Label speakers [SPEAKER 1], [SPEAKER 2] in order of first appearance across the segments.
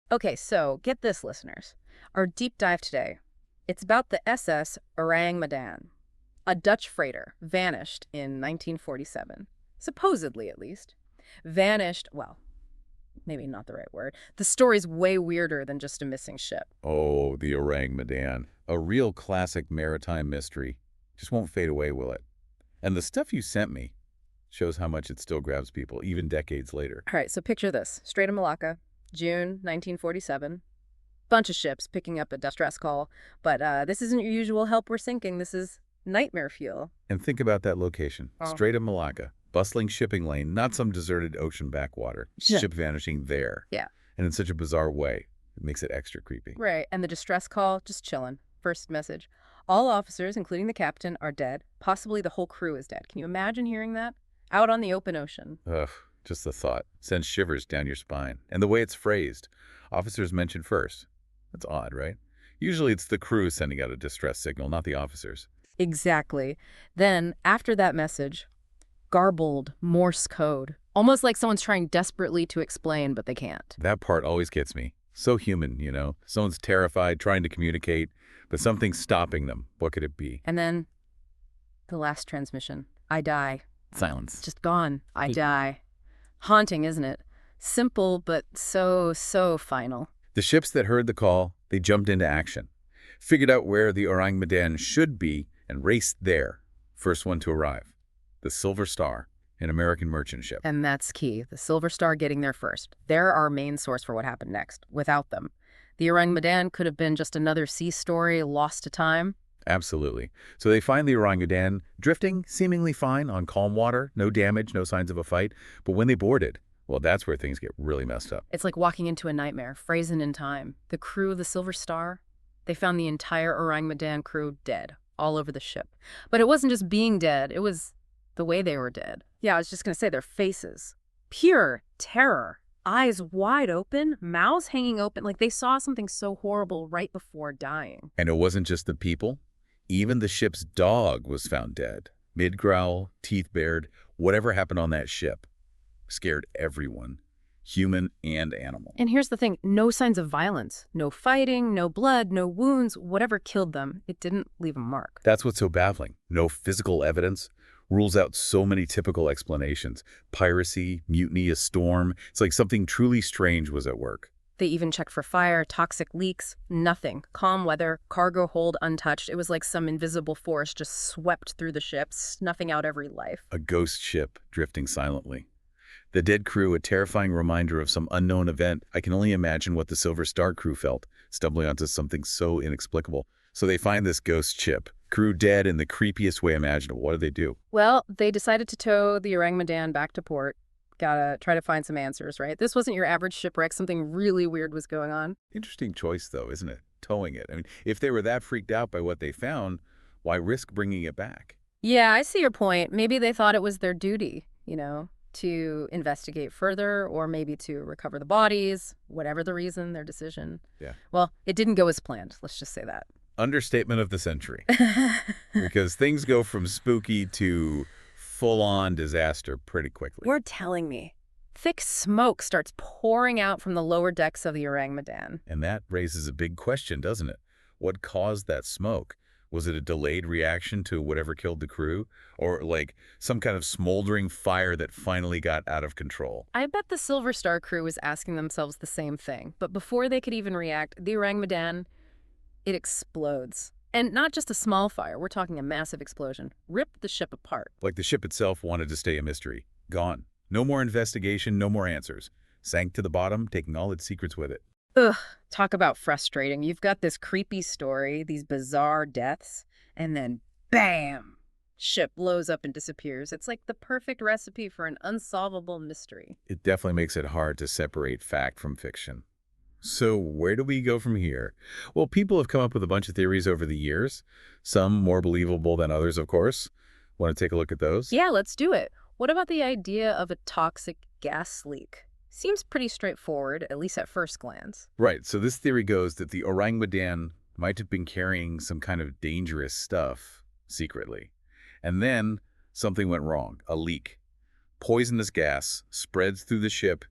[SPEAKER 1] Okay, so get this, listeners. Our deep dive today, it's about the SS Ourang Medan. A Dutch freighter vanished in 1947, supposedly at least. Vanished, well, maybe not the right word. The story's way weirder than just a missing ship.
[SPEAKER 2] Oh, the Ourang Medan. A real classic maritime mystery. Just won't fade away, will it? And the stuff you sent me shows how much it still grabs people, even decades later.
[SPEAKER 1] All right, so picture this. Strait of Malacca, June 1947. Bunch of ships picking up a distress call, but this isn't your usual help we're sinking. This is nightmare fuel.
[SPEAKER 2] And think about that location.
[SPEAKER 1] Oh.
[SPEAKER 2] Strait of Malacca. Bustling shipping lane, not some deserted ocean backwater.
[SPEAKER 1] Yeah.
[SPEAKER 2] Ship vanishing there.
[SPEAKER 1] Yeah.
[SPEAKER 2] And in such a bizarre way. It makes it extra creepy.
[SPEAKER 1] Right, and the distress call, just chillin'. First message. All officers, including the captain, are dead. Possibly the whole crew is dead. Can you imagine hearing that? Out on the open ocean.
[SPEAKER 2] Ugh, just the thought sends shivers down your spine. And the way it's phrased. Officers mentioned first. That's odd, right? Usually it's the crew sending out a distress signal, not the officers.
[SPEAKER 1] Exactly. Then, after that message, garbled Morse code. Almost like someone's trying desperately to explain, but they can't.
[SPEAKER 2] That part always gets me. So human, you know? Someone's terrified, trying to communicate, but something's stopping them. What could it be?
[SPEAKER 1] And then, the last transmission. I die.
[SPEAKER 2] Silence.
[SPEAKER 1] Just gone. I die. Haunting, isn't it? Simple, but so final.
[SPEAKER 2] The ships that heard the call, they jumped into action. Figured out where the Ourang Medan should be and raced there. First one to arrive. The Silver Star, an American merchant ship.
[SPEAKER 1] And that's key. The Silver Star getting there first. They're our main source for what happened next. Without them, the Ourang Medan could have been just another sea story lost to time.
[SPEAKER 2] Absolutely. So they find the Ourang Medan drifting seemingly fine on calm water, no damage, no signs of a fight. But when they boarded, well, that's where things get really messed up.
[SPEAKER 1] It's like walking into a nightmare, frozen in time. The crew of the Silver Star, they found the entire Ourang Medan crew dead, all over the ship. But it wasn't just being dead, it was the way they were dead. Yeah, I was just going to say their faces. Pure terror. Eyes wide open, mouths hanging open, like they saw something so horrible right before dying.
[SPEAKER 2] And it wasn't just the people. Even the ship's dog was found dead. Mid-growl, teeth bared, whatever happened on that ship scared everyone, human and animal.
[SPEAKER 1] And here's the thing, no signs of violence. No fighting, no blood, no wounds. Whatever killed them, it didn't leave a mark.
[SPEAKER 2] That's what's so baffling. No physical evidence rules out so many typical explanations. Piracy, mutiny, a storm. It's like something truly strange was at work.
[SPEAKER 1] They even checked for fire, toxic leaks, nothing. Calm weather, cargo hold untouched. It was like some invisible force just swept through the ship, snuffing out every life.
[SPEAKER 2] A ghost ship drifting silently. The dead crew, a terrifying reminder of some unknown event. I can only imagine what the Silver Star crew felt, stumbling onto something so inexplicable. So they find this ghost ship, crew dead in the creepiest way imaginable. What do they do?
[SPEAKER 1] Well, they decided to tow the Ourang Medan back to port. Gotta try to find some answers, right? This wasn't your average shipwreck. Something really weird was going on.
[SPEAKER 2] Interesting choice, though, isn't it? Towing it. I mean, if they were that freaked out by what they found, why risk bringing it back?
[SPEAKER 1] Yeah, I see your point. Maybe they thought it was their duty, to investigate further or maybe to recover the bodies, whatever the reason, their decision.
[SPEAKER 2] Yeah.
[SPEAKER 1] Well, it didn't go as planned. Let's just say that.
[SPEAKER 2] Understatement of the century. Because things go from spooky to full-on disaster pretty quickly.
[SPEAKER 1] You're telling me. Thick smoke starts pouring out from the lower decks of the Ourang Medan.
[SPEAKER 2] And that raises a big question, doesn't it? What caused that smoke? Was it a delayed reaction to whatever killed the crew? Or like some kind of smoldering fire that finally got out of control?
[SPEAKER 1] I bet the Silver Star crew was asking themselves the same thing. But before they could even react, the Ourang Medan, it explodes. And not just a small fire, we're talking a massive explosion. Ripped the ship apart.
[SPEAKER 2] Like the ship itself wanted to stay a mystery. Gone. No more investigation, no more answers. Sank to the bottom, taking all its secrets with it.
[SPEAKER 1] Ugh, talk about frustrating. You've got this creepy story, these bizarre deaths, and then bam! Ship blows up and disappears. It's like the perfect recipe for an unsolvable mystery.
[SPEAKER 2] It definitely makes it hard to separate fact from fiction. So where do we go from here? Well, people have come up with a bunch of theories over the years, some more believable than others, of course. Want to take a look at those?
[SPEAKER 1] Yeah, let's do it. What about the idea of a toxic gas leak? Seems pretty straightforward, at least at first glance.
[SPEAKER 2] Right, so this theory goes that the Ourang Medan might have been carrying some kind of dangerous stuff secretly. And then something went wrong, a leak. Poisonous gas spreads through the ship,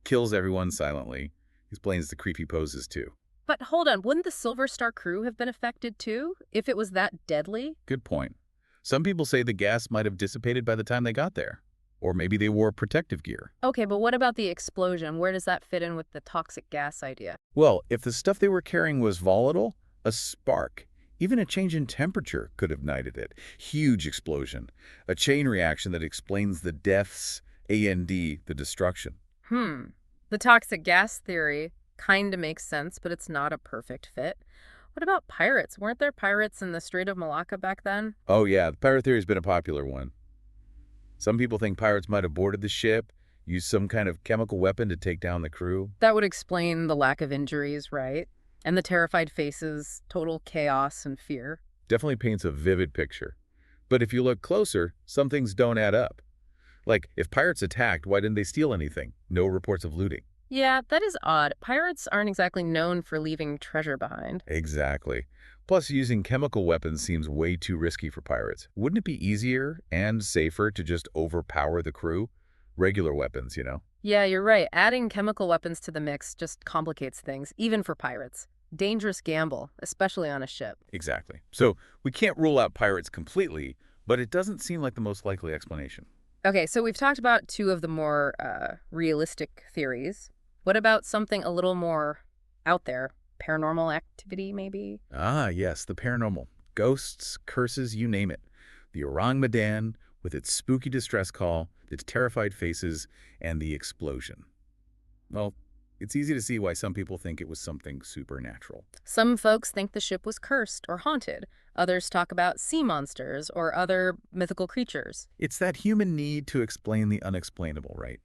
[SPEAKER 2] kills everyone silently, Explains the creepy poses, too.
[SPEAKER 1] But hold on, wouldn't the Silver Star crew have been affected too, if it was that deadly?
[SPEAKER 2] Good point. Some people say the gas might have dissipated by the time they got there. Or maybe they wore protective gear.
[SPEAKER 1] Okay, but what about the explosion? Where does that fit in with the toxic gas idea?
[SPEAKER 2] Well, if the stuff they were carrying was volatile, a spark, even a change in temperature could have ignited it. Huge explosion. A chain reaction that explains the deaths and the destruction.
[SPEAKER 1] The toxic gas theory kind of makes sense, but it's not a perfect fit. What about pirates? Weren't there pirates in the Strait of Malacca back then?
[SPEAKER 2] Oh yeah, the pirate theory has been a popular one. Some people think pirates might have boarded the ship, used some kind of chemical weapon to take down the crew.
[SPEAKER 1] That would explain the lack of injuries, right? And the terrified faces, total chaos and fear.
[SPEAKER 2] Definitely paints a vivid picture. But if you look closer, some things don't add up. Like, if pirates attacked, why didn't they steal anything? No reports of looting.
[SPEAKER 1] Yeah, that is odd. Pirates aren't exactly known for leaving treasure behind.
[SPEAKER 2] Exactly. Plus, using chemical weapons seems way too risky for pirates. Wouldn't it be easier and safer to just overpower the crew? Regular weapons, you know?
[SPEAKER 1] Yeah, you're right. Adding chemical weapons to the mix just complicates things, even for pirates. Dangerous gamble, especially on a ship.
[SPEAKER 2] Exactly. So, we can't rule out pirates completely, but it doesn't seem like the most likely explanation.
[SPEAKER 1] Okay, so we've talked about two of the more realistic theories. What about something a little more out there? Paranormal activity, maybe?
[SPEAKER 2] Ah, yes, the paranormal. Ghosts, curses, you name it. The Ourang Medan, with its spooky distress call, its terrified faces, and the explosion. Well, it's easy to see why some people think it was something supernatural.
[SPEAKER 1] Some folks think the ship was cursed or haunted. Others talk about sea monsters or other mythical creatures.
[SPEAKER 2] It's that human need to explain the unexplainable, right?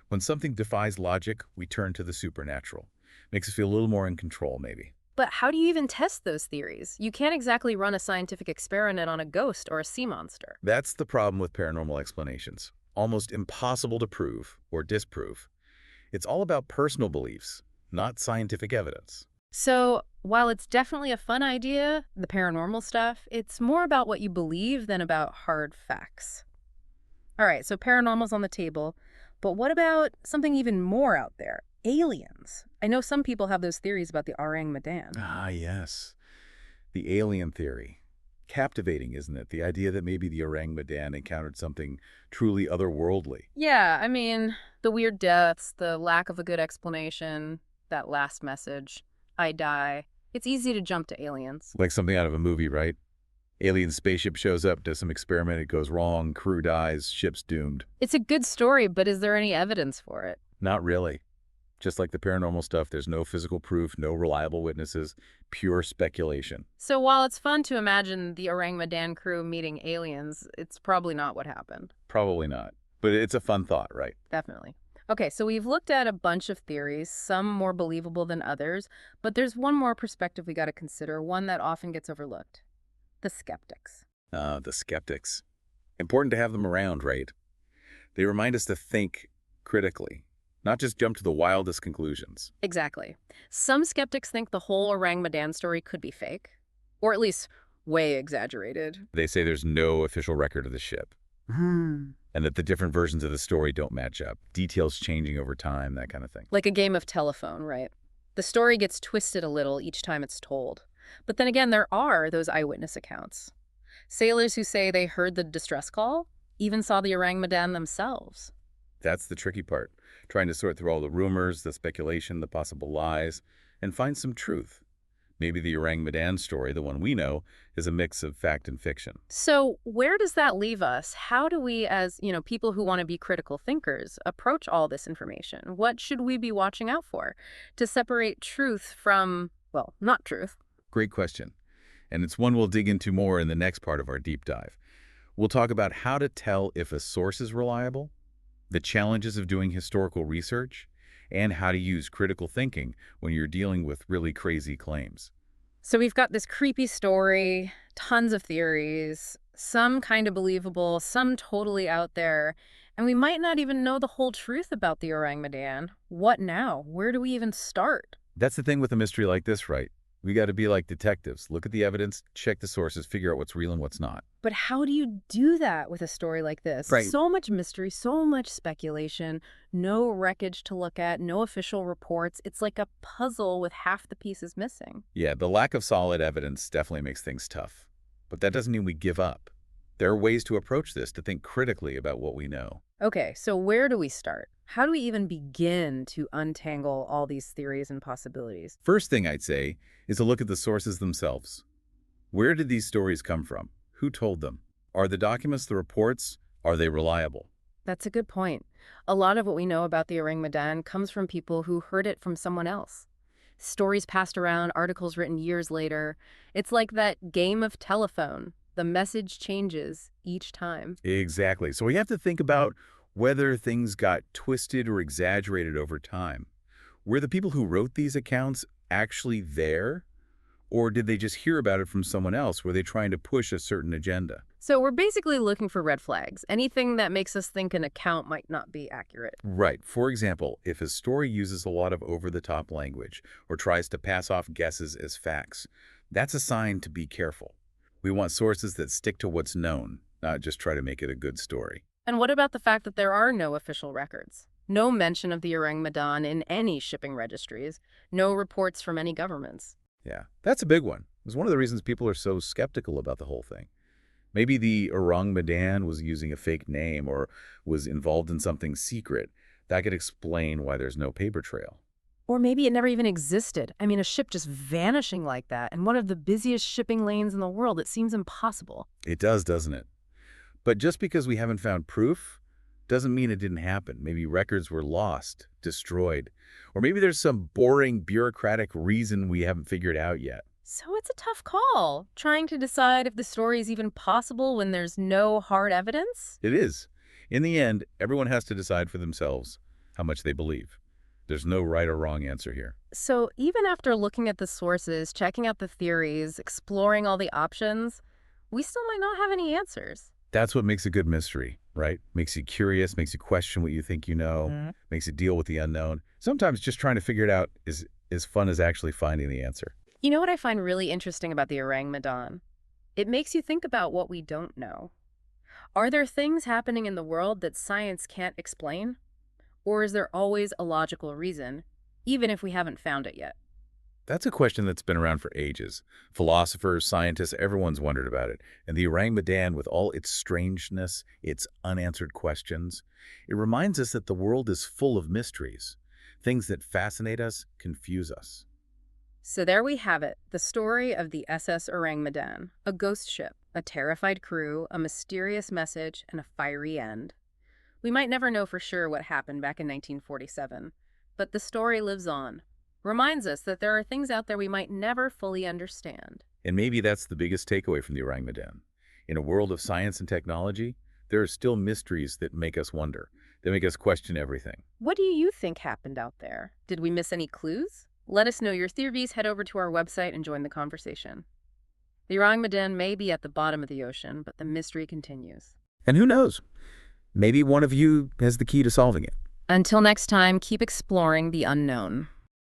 [SPEAKER 2] When something defies logic, we turn to the supernatural. Makes us feel a little more in control, maybe.
[SPEAKER 1] But how do you even test those theories? You can't exactly run a scientific experiment on a ghost or a sea monster.
[SPEAKER 2] That's the problem with paranormal explanations. Almost impossible to prove or disprove. It's all about personal beliefs, not scientific evidence.
[SPEAKER 1] So, while it's definitely a fun idea, the paranormal stuff, it's more about what you believe than about hard facts. All right, so paranormal's on the table, but what about something even more out there? Aliens. I know some people have those theories about the Ourang Medan.
[SPEAKER 2] Ah, yes. The alien theory. Captivating, isn't it? The idea that maybe the Ourang Medan encountered something truly otherworldly.
[SPEAKER 1] Yeah, I mean, the weird deaths, the lack of a good explanation, that last message, I die. It's easy to jump to aliens.
[SPEAKER 2] Like something out of a movie, right? Alien spaceship shows up, does some experiment, it goes wrong, crew dies, ship's doomed.
[SPEAKER 1] It's a good story, but is there any evidence for it?
[SPEAKER 2] Not really. Just like the paranormal stuff, there's no physical proof, no reliable witnesses, pure speculation.
[SPEAKER 1] So while it's fun to imagine the Ourang Medan crew meeting aliens, it's probably not what happened.
[SPEAKER 2] Probably not. But it's a fun thought, right?
[SPEAKER 1] Definitely. Okay, so we've looked at a bunch of theories, some more believable than others, but there's one more perspective we got to consider, one that often gets overlooked. The skeptics.
[SPEAKER 2] The skeptics. Important to have them around, right? They remind us to think critically, not just jump to the wildest conclusions.
[SPEAKER 1] Exactly. Some skeptics think the whole Ourang Medan story could be fake, or at least way exaggerated.
[SPEAKER 2] They say there's no official record of the ship, and that the different versions of the story don't match up, details changing over time, that kind of thing.
[SPEAKER 1] Like a game of telephone, right? The story gets twisted a little each time it's told. But then again, there are those eyewitness accounts. Sailors who say they heard the distress call, even saw the Ourang Medan themselves.
[SPEAKER 2] That's the tricky part, trying to sort through all the rumors, the speculation, the possible lies, and find some truth. Maybe the Ourang Medan story, the one we know, is a mix of fact and fiction.
[SPEAKER 1] So where does that leave us? How do we, as, people who want to be critical thinkers, approach all this information? What should we be watching out for to separate truth from, well, not truth?
[SPEAKER 2] Great question. And it's one we'll dig into more in the next part of our deep dive. We'll talk about how to tell if a source is reliable, the challenges of doing historical research, and how to use critical thinking when you're dealing with really crazy claims.
[SPEAKER 1] So we've got this creepy story, tons of theories, some kind of believable, some totally out there, and we might not even know the whole truth about the Ourang Medan. What now? Where do we even start?
[SPEAKER 2] That's the thing with a mystery like this, right? We got to be like detectives. Look at the evidence, check the sources, figure out what's real and what's not.
[SPEAKER 1] But how do you do that with a story like this?
[SPEAKER 2] Right.
[SPEAKER 1] So much mystery, so much speculation, no wreckage to look at, no official reports. It's like a puzzle with half the pieces missing.
[SPEAKER 2] Yeah, the lack of solid evidence definitely makes things tough. But that doesn't mean we give up. There are ways to approach this, to think critically about what we know.
[SPEAKER 1] Okay, so where do we start? How do we even begin to untangle all these theories and possibilities?
[SPEAKER 2] First thing I'd say is to look at the sources themselves. Where did these stories come from? Who told them? Are the documents, the reports, are they reliable?
[SPEAKER 1] That's a good point. A lot of what we know about the Ourang Medan comes from people who heard it from someone else. Stories passed around, articles written years later. It's like that game of telephone. The message changes each time.
[SPEAKER 2] Exactly. So we have to think about whether things got twisted or exaggerated over time. Were the people who wrote these accounts actually there? Or did they just hear about it from someone else? Were they trying to push a certain agenda?
[SPEAKER 1] So we're basically looking for red flags, anything that makes us think an account might not be accurate.
[SPEAKER 2] Right. For example, if a story uses a lot of over-the-top language or tries to pass off guesses as facts, that's a sign to be careful. We want sources that stick to what's known, not just try to make it a good story.
[SPEAKER 1] And what about the fact that there are no official records? No mention of the Ourang Medan in any shipping registries, no reports from any governments.
[SPEAKER 2] Yeah, that's a big one. It's one of the reasons people are so skeptical about the whole thing. Maybe the Ourang Medan was using a fake name or was involved in something secret. That could explain why there's no paper trail.
[SPEAKER 1] Or maybe it never even existed. I mean, a ship just vanishing like that in one of the busiest shipping lanes in the world, it seems impossible.
[SPEAKER 2] It does, doesn't it? But just because we haven't found proof doesn't mean it didn't happen. Maybe records were lost, destroyed, or maybe there's some boring bureaucratic reason we haven't figured out yet.
[SPEAKER 1] So it's a tough call, trying to decide if the story is even possible when there's no hard evidence.
[SPEAKER 2] It is. In the end, everyone has to decide for themselves how much they believe. There's no right or wrong answer here.
[SPEAKER 1] So even after looking at the sources, checking out the theories, exploring all the options, we still might not have any answers.
[SPEAKER 2] That's what makes a good mystery, right? Makes you curious, makes you question what you think you know, makes you deal with the unknown. Sometimes just trying to figure it out is as fun as actually finding the answer.
[SPEAKER 1] You know what I find really interesting about the Ourang Medan? It makes you think about what we don't know. Are there things happening in the world that science can't explain? Or is there always a logical reason, even if we haven't found it yet?
[SPEAKER 2] That's a question that's been around for ages. Philosophers, scientists, everyone's wondered about it. And the Ourang Medan, with all its strangeness, its unanswered questions, it reminds us that the world is full of mysteries, things that fascinate us, confuse us.
[SPEAKER 1] So there we have it, the story of the SS Ourang Medan, a ghost ship, a terrified crew, a mysterious message, and a fiery end. We might never know for sure what happened back in 1947, but the story lives on. Reminds us that there are things out there we might never fully understand.
[SPEAKER 2] And maybe that's the biggest takeaway from the Ourang Medan. In a world of science and technology, there are still mysteries that make us wonder, that make us question everything.
[SPEAKER 1] What do you think happened out there? Did we miss any clues? Let us know your theories. Head over to our website and join the conversation. The Ourang Medan may be at the bottom of the ocean, but the mystery continues.
[SPEAKER 2] And who knows? Maybe one of you has the key to solving it.
[SPEAKER 1] Until next time, keep exploring the unknown.